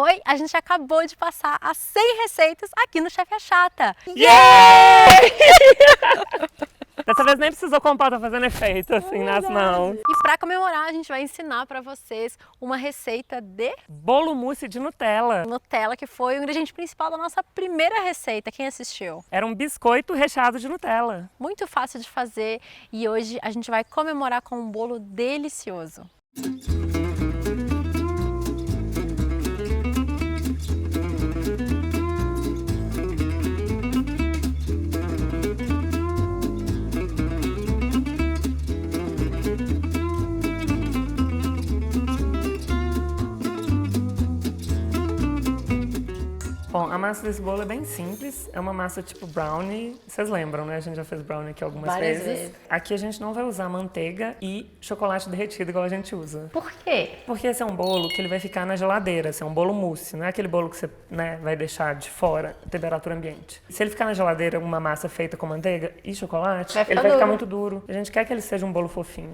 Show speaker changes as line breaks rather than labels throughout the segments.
Oi, a gente acabou de passar as 100 receitas aqui no Chefe é Chata.
Yeah! Dessa vez nem precisou comprar, tá fazendo efeito assim nas mãos.
E para comemorar, a gente vai ensinar para vocês uma receita de
Bolo mousse de Nutella.
Nutella, que foi o ingrediente principal da nossa primeira receita. Quem assistiu?
Era um biscoito recheado de Nutella.
Muito fácil de fazer e hoje a gente vai comemorar com um bolo delicioso.
Bom, a massa desse bolo é bem simples, é uma massa tipo brownie, vocês lembram, né? A gente já fez brownie aqui algumas
Várias
vezes.
vezes.
Aqui a gente não vai usar manteiga e chocolate derretido igual a gente usa.
Por quê?
Porque esse é um bolo que ele vai ficar na geladeira, esse é um bolo mousse, não é aquele bolo que você vai deixar de fora, temperatura ambiente. Se ele ficar na geladeira, uma massa feita com manteiga e chocolate, ele vai ficar muito duro. A gente quer que ele seja um bolo fofinho.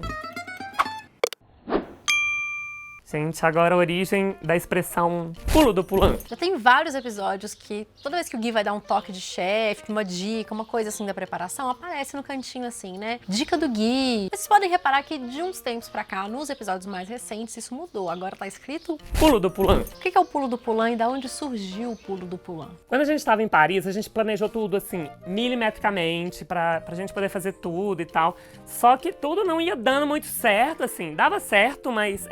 Gente, agora a origem da expressão pulo do pulão.
Já tem vários episódios que toda vez que o Gui vai dar um toque de chefe, uma dica, uma coisa assim da preparação, aparece no cantinho assim, né? Dica do Gui. Vocês podem reparar que de uns tempos pra cá, nos episódios mais recentes, isso mudou. Agora tá escrito
Pulo do pulão.
o que é o pulo do pulão e da onde surgiu o pulo do pulão?
Quando a gente estava em Paris, a gente planejou tudo assim, milimetricamente, pra gente poder fazer tudo e tal. Só que tudo não ia dando muito certo, assim. Dava certo, mas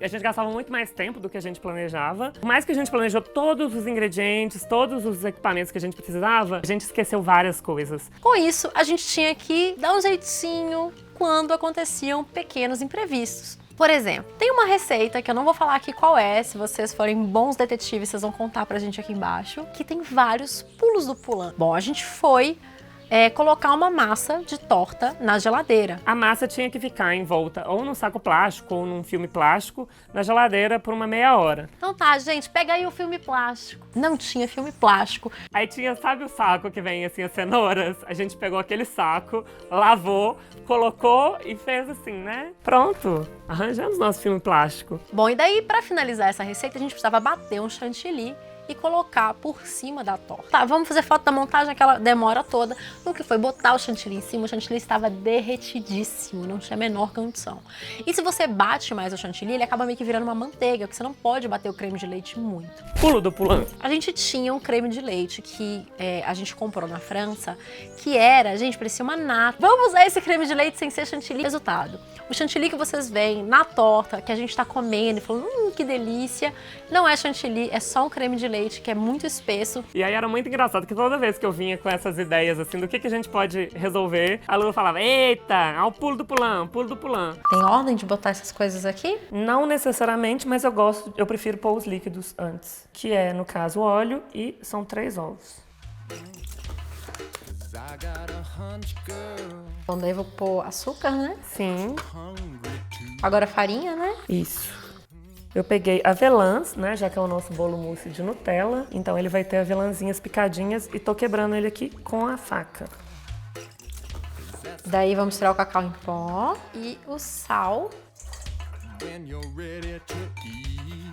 a gente gastava muito mais tempo do que a gente planejava. Por mais que a gente planejou todos os ingredientes, todos os equipamentos que a gente precisava, a gente esqueceu várias coisas.
Com isso, a gente tinha que dar um jeitinho quando aconteciam pequenos imprevistos. Por exemplo, tem uma receita que eu não vou falar aqui qual é, se vocês forem bons detetives, vocês vão contar pra gente aqui embaixo, que tem vários pulos do pulão. Bom, a gente foi colocar uma massa de torta na geladeira.
A massa tinha que ficar envolta ou num saco plástico ou num filme plástico na geladeira por uma meia hora.
Então tá, gente, pega aí o filme plástico. Não tinha filme plástico.
Aí tinha, sabe o saco que vem assim as cenouras? A gente pegou aquele saco, lavou, colocou e fez assim, né? Pronto, arranjamos nosso filme plástico.
Bom, e daí pra finalizar essa receita a gente precisava bater um chantilly e colocar por cima da torta. Tá, vamos fazer foto da montagem, aquela demora toda. No que foi botar o chantilly em cima, o chantilly estava derretidíssimo, não tinha a menor condição. E se você bate mais o chantilly, ele acaba meio que virando uma manteiga, porque você não pode bater o creme de leite muito.
Pulo do pulão.
A gente tinha um creme de leite que a gente comprou na França, que era, gente, parecia uma nata. Vamos usar esse creme de leite sem ser chantilly. Resultado, o chantilly que vocês veem na torta, que a gente tá comendo e falando, que delícia, não é chantilly, é só um creme de leite que é muito espesso.
E aí era muito engraçado que toda vez que eu vinha com essas ideias assim do que a gente pode resolver, a Lua falava, eita, ao pulo do pulão, pulo do pulão.
Tem ordem de botar essas coisas aqui?
Não necessariamente, mas eu prefiro pôr os líquidos antes, que é, no caso, o óleo e são 3 ovos.
Então daí eu vou pôr açúcar, né?
Sim.
Agora farinha, né?
Isso. Eu peguei avelãs, né, já que é o nosso bolo mousse de Nutella, então ele vai ter avelãzinhas picadinhas e tô quebrando ele aqui com a faca.
Daí vamos tirar o cacau em pó e o sal.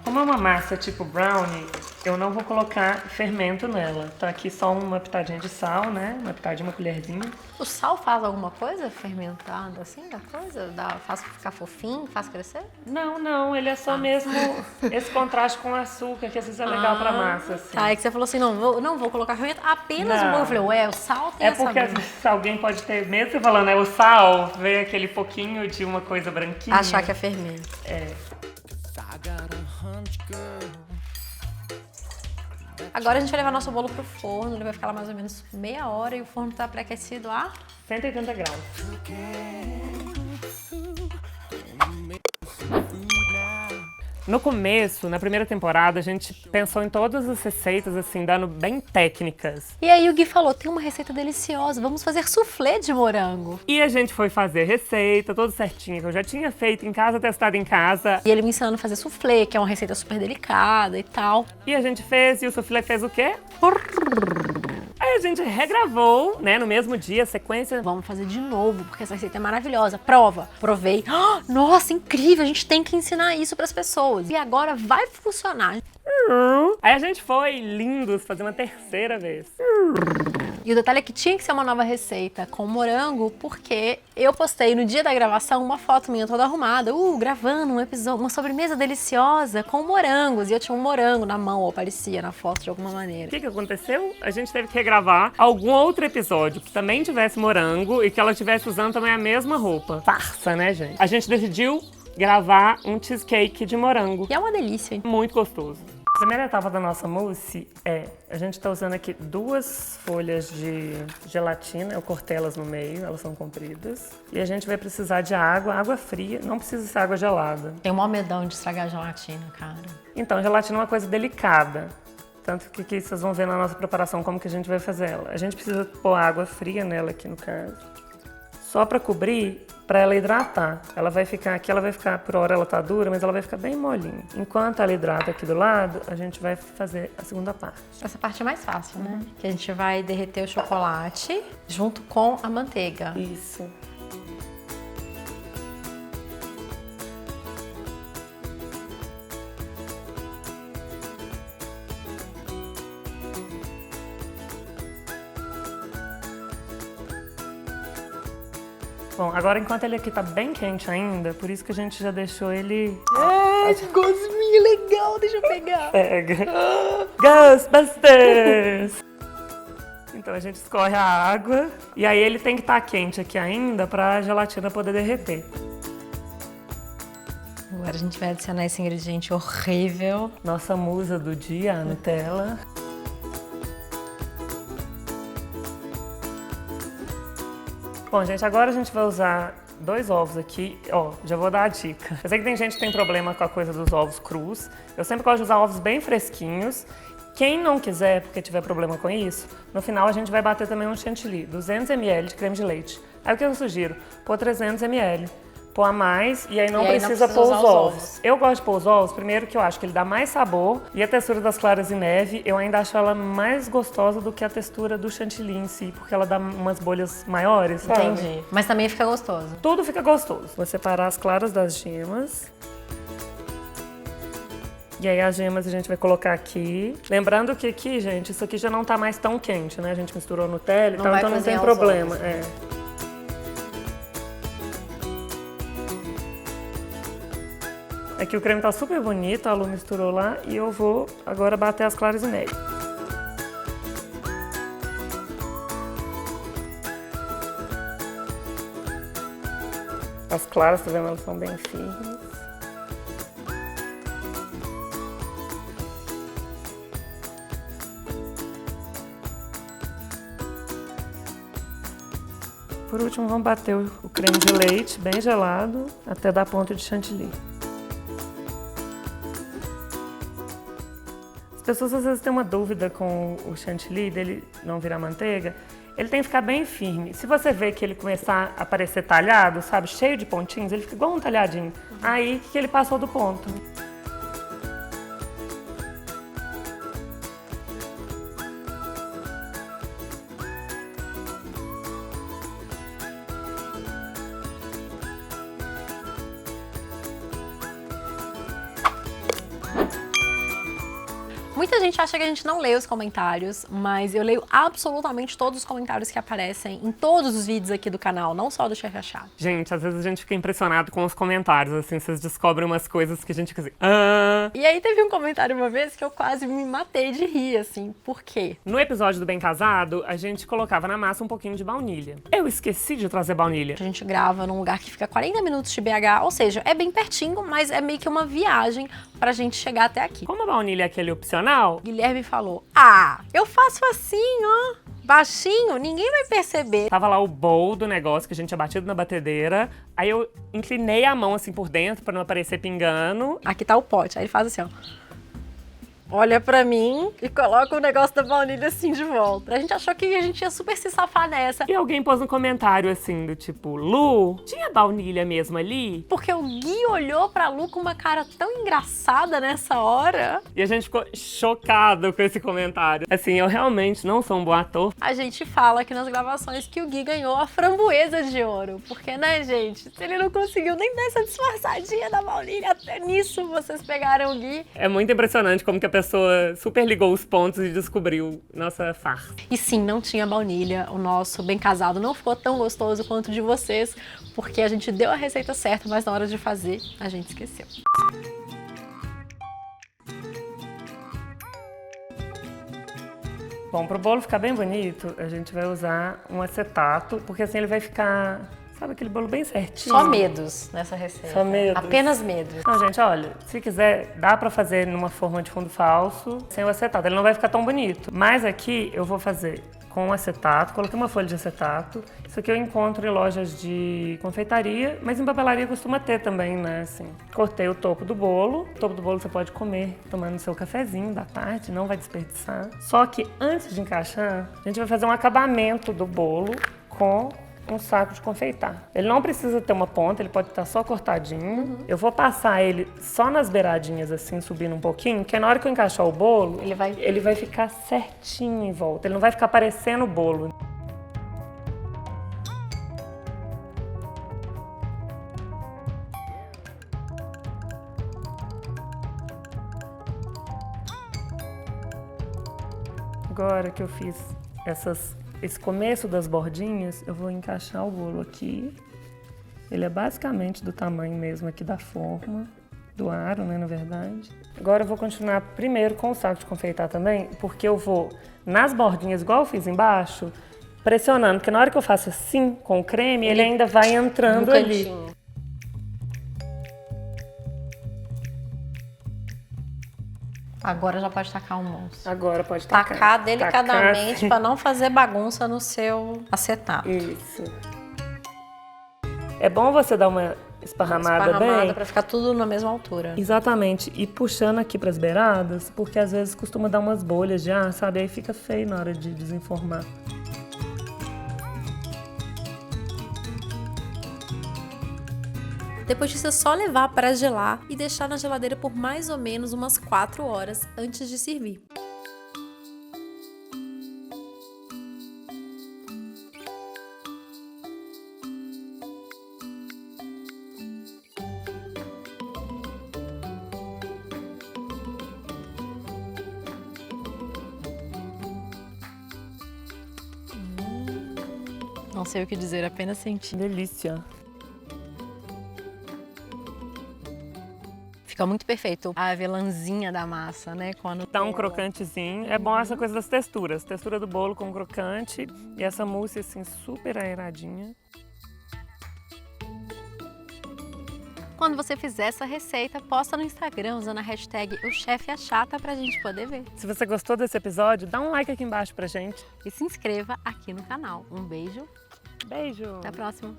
Como é uma massa tipo brownie, eu não vou colocar fermento nela. Tá aqui só uma pitadinha de sal, né? Uma pitadinha, uma colherzinha.
O sal faz alguma coisa fermentada assim da coisa? Faz ficar fofinho, faz crescer?
Não, ele é só mesmo esse contraste com o açúcar, que às vezes é legal pra massa, assim.
Tá, é que você falou assim, não vou colocar fermento, apenas um. Eu falei, ué, o sal tem essa...
É porque às vezes alguém pode ter, mesmo você falando, o sal, ver aquele pouquinho de uma coisa branquinha.
Achar que é fermento.
É.
Agora a gente vai levar nosso bolo pro forno, ele vai ficar lá mais ou menos meia hora e o forno tá pré-aquecido a
180 graus. No começo, na primeira temporada, a gente pensou em todas as receitas, assim, dando bem técnicas.
E aí o Gui falou, tem uma receita deliciosa, vamos fazer soufflé de morango.
E a gente foi fazer receita, tudo certinho, que eu já tinha feito em casa, testado em casa.
E ele me ensinando a fazer soufflé, que é uma receita super delicada e tal.
E a gente fez, e o soufflé fez o quê? Aí a gente regravou, né, no mesmo dia, a sequência.
Vamos fazer de novo, porque essa receita é maravilhosa. Prova. Provei. Nossa, incrível, a gente tem que ensinar isso para as pessoas. E agora vai funcionar.
Aí a gente foi, lindos, fazer uma terceira vez.
E o detalhe é que tinha que ser uma nova receita com morango, porque eu postei no dia da gravação uma foto minha toda arrumada, gravando um episódio, uma sobremesa deliciosa com morangos. E eu tinha um morango na mão, ou parecia na foto de alguma maneira.
O que aconteceu? A gente teve que regravar algum outro episódio que também tivesse morango e que ela estivesse usando também a mesma roupa. Farsa, né, gente? A gente decidiu gravar um cheesecake de morango.
E é uma delícia, hein?
Muito gostoso. A primeira etapa da nossa mousse a gente está usando aqui 2 folhas de gelatina, eu cortei elas no meio, elas são compridas. E a gente vai precisar de água fria, não precisa ser água gelada.
Tem um maior medão de estragar a gelatina, cara.
Então, gelatina é uma coisa delicada. Tanto que aqui vocês vão ver na nossa preparação como que a gente vai fazer ela. A gente precisa pôr água fria nela aqui no caso. Só para cobrir, para ela hidratar. Ela vai ficar aqui, por hora ela tá dura, mas ela vai ficar bem molinha. Enquanto ela hidrata aqui do lado, a gente vai fazer a segunda parte.
Essa parte é mais fácil, né? Que a gente vai derreter o chocolate junto com a manteiga.
Isso. Bom, agora enquanto ele aqui tá bem quente ainda, por isso que a gente já deixou ele...
Que gosminho legal, deixa eu pegar.
Pega. Ghostbusters! Então a gente escorre a água e aí ele tem que estar quente aqui ainda pra gelatina poder derreter.
Agora a gente vai adicionar esse ingrediente horrível.
Nossa musa do dia, a Nutella. Bom, gente, agora a gente vai usar 2 ovos aqui. Ó, já vou dar a dica. Eu sei que tem gente que tem problema com a coisa dos ovos crus. Eu sempre gosto de usar ovos bem fresquinhos. Quem não quiser, porque tiver problema com isso, no final a gente vai bater também um chantilly, 200 ml de creme de leite. Aí o que eu sugiro? Pôr 300 ml. Pôr a mais e aí não precisa pôr os ovos. Eu gosto de pôr os ovos, primeiro que eu acho que ele dá mais sabor e a textura das claras de neve, eu ainda acho ela mais gostosa do que a textura do chantilly em si, porque ela dá umas bolhas maiores, sabe?
Entendi. Mas também fica gostoso.
Tudo fica gostoso. Vou separar as claras das gemas. E aí as gemas a gente vai colocar aqui. Lembrando que aqui, gente, isso aqui já não tá mais tão quente, né? A gente misturou Nutella e tal, então não tem problema. Aqui o creme tá super bonito, a Lu misturou lá e eu vou agora bater as claras de neve. As claras, tá vendo? Elas são bem firmes. Por último, vamos bater o creme de leite bem gelado até dar ponto de chantilly. As pessoas às vezes têm uma dúvida com o chantilly, dele não virar manteiga. Ele tem que ficar bem firme. Se você vê que ele começar a parecer talhado, sabe, cheio de pontinhos, ele fica igual um talhadinho. Aí que ele passou do ponto.
Muita gente acha que a gente não lê os comentários, mas eu leio absolutamente todos os comentários que aparecem em todos os vídeos aqui do canal, não só do Chef Achado.
Gente, às vezes a gente fica impressionado com os comentários, assim, vocês descobrem umas coisas que a gente fica assim...
E aí teve um comentário uma vez que eu quase me matei de rir, assim, por quê?
No episódio do Bem Casado, a gente colocava na massa um pouquinho de baunilha. Eu esqueci de trazer baunilha.
A gente grava num lugar que fica 40 minutos de BH, ou seja, é bem pertinho, mas é meio que uma viagem pra gente chegar até aqui.
Como a baunilha é aquele opcional,
Guilherme falou, eu faço assim, ó, baixinho, ninguém vai perceber.
tava lá o bowl do negócio que a gente tinha batido na batedeira, aí eu inclinei a mão assim por dentro pra não aparecer pingando.
Aqui tá o pote, aí ele faz assim, ó. Olha pra mim e coloca o negócio da baunilha assim de volta. A gente achou que a gente ia super se safar nessa.
E alguém pôs um comentário assim, do tipo, Lu, tinha baunilha mesmo ali?
Porque o Gui olhou pra Lu com uma cara tão engraçada nessa hora.
E a gente ficou chocado com esse comentário. Assim, eu realmente não sou um bom ator.
A gente fala aqui nas gravações que o Gui ganhou a framboesa de ouro. Porque, né, gente? Se ele não conseguiu nem dar essa disfarçadinha da baunilha, até nisso vocês pegaram o Gui.
É muito impressionante como que a pessoa super ligou os pontos e descobriu nossa farsa.
E sim, não tinha baunilha. O nosso bem casado não ficou tão gostoso quanto o de vocês, porque a gente deu a receita certa, mas na hora de fazer, a gente esqueceu.
Bom, para o bolo ficar bem bonito, a gente vai usar um acetato, porque assim ele vai ficar, sabe, aquele bolo bem certinho.
Só medos nessa receita.
Só medos.
Apenas medos.
Então, gente, olha, se quiser, dá pra fazer numa forma de fundo falso, sem o acetato. Ele não vai ficar tão bonito. Mas aqui eu vou fazer com acetato, coloquei uma folha de acetato. Isso aqui eu encontro em lojas de confeitaria, mas em papelaria costuma ter também, né, assim. Cortei o topo do bolo. O topo do bolo você pode comer tomando seu cafezinho da tarde, não vai desperdiçar. Só que antes de encaixar, a gente vai fazer um acabamento do bolo com um saco de confeitar. Ele não precisa ter uma ponta, ele pode estar só cortadinho. Eu vou passar ele só nas beiradinhas, assim, subindo um pouquinho, que na hora que eu encaixar o bolo, ele vai ficar certinho em volta. Ele não vai ficar parecendo o bolo. Agora que eu fiz esse começo das bordinhas, eu vou encaixar o bolo aqui. Ele é basicamente do tamanho mesmo aqui da forma, do aro, né, na verdade. Agora eu vou continuar primeiro com o saco de confeitar também, porque eu vou nas bordinhas, igual eu fiz embaixo, pressionando, porque na hora que eu faço assim com o creme, ele ainda vai entrando ali.
Agora já pode tacar o moço.
Agora pode tacar.
Tacar delicadamente para não fazer bagunça no seu acetato.
Isso. É bom você dar uma esparramada bem.
Para ficar tudo na mesma altura.
Exatamente. E puxando aqui para as beiradas, porque às vezes costuma dar umas bolhas de ar, sabe? Aí fica feio na hora de desenformar.
Depois disso é só levar para gelar e deixar na geladeira por mais ou menos umas 4 horas antes de servir. Não sei o que dizer, apenas sentir.
Delícia.
Fica muito perfeito a avelãzinha da massa, né? Quando
dá um crocantezinho. É bom essa coisa das texturas. Textura do bolo com crocante e essa mousse assim super aeradinha.
Quando você fizer essa receita, posta no Instagram usando a hashtag #OChefAchata pra gente poder ver.
Se você gostou desse episódio, dá um like aqui embaixo pra gente.
E se inscreva aqui no canal. Um beijo.
Beijo.
Até a próxima.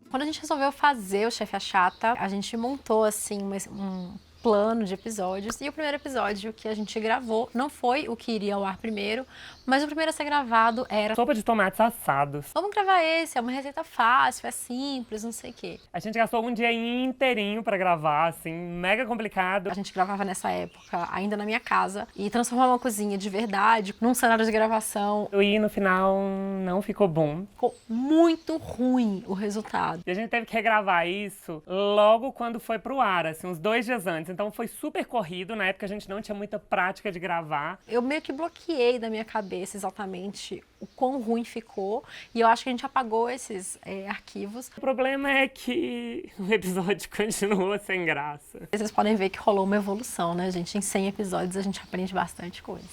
Quando a gente resolveu fazer o Chefe Achata, a gente montou assim um plano de episódios, e o primeiro episódio que a gente gravou não foi o que iria ao ar primeiro, mas o primeiro a ser gravado era
sopa de tomates assados.
Vamos gravar esse, é uma receita fácil, é simples, não sei o quê.
A gente gastou um dia inteirinho pra gravar, assim, mega complicado.
A gente gravava nessa época, ainda na minha casa, e transformar uma cozinha de verdade num cenário de gravação.
E no final não ficou bom.
Ficou muito ruim o resultado.
E a gente teve que regravar isso logo quando foi pro ar, assim, uns 2 dias antes. Então foi super corrido, na época a gente não tinha muita prática de gravar. Eu
meio que bloqueei da minha cabeça exatamente o quão ruim ficou, e eu acho que a gente apagou esses arquivos.
O problema é que o episódio continua sem graça.
Vocês podem ver que rolou uma evolução, né, gente? Em 100 episódios a gente aprende bastante coisa.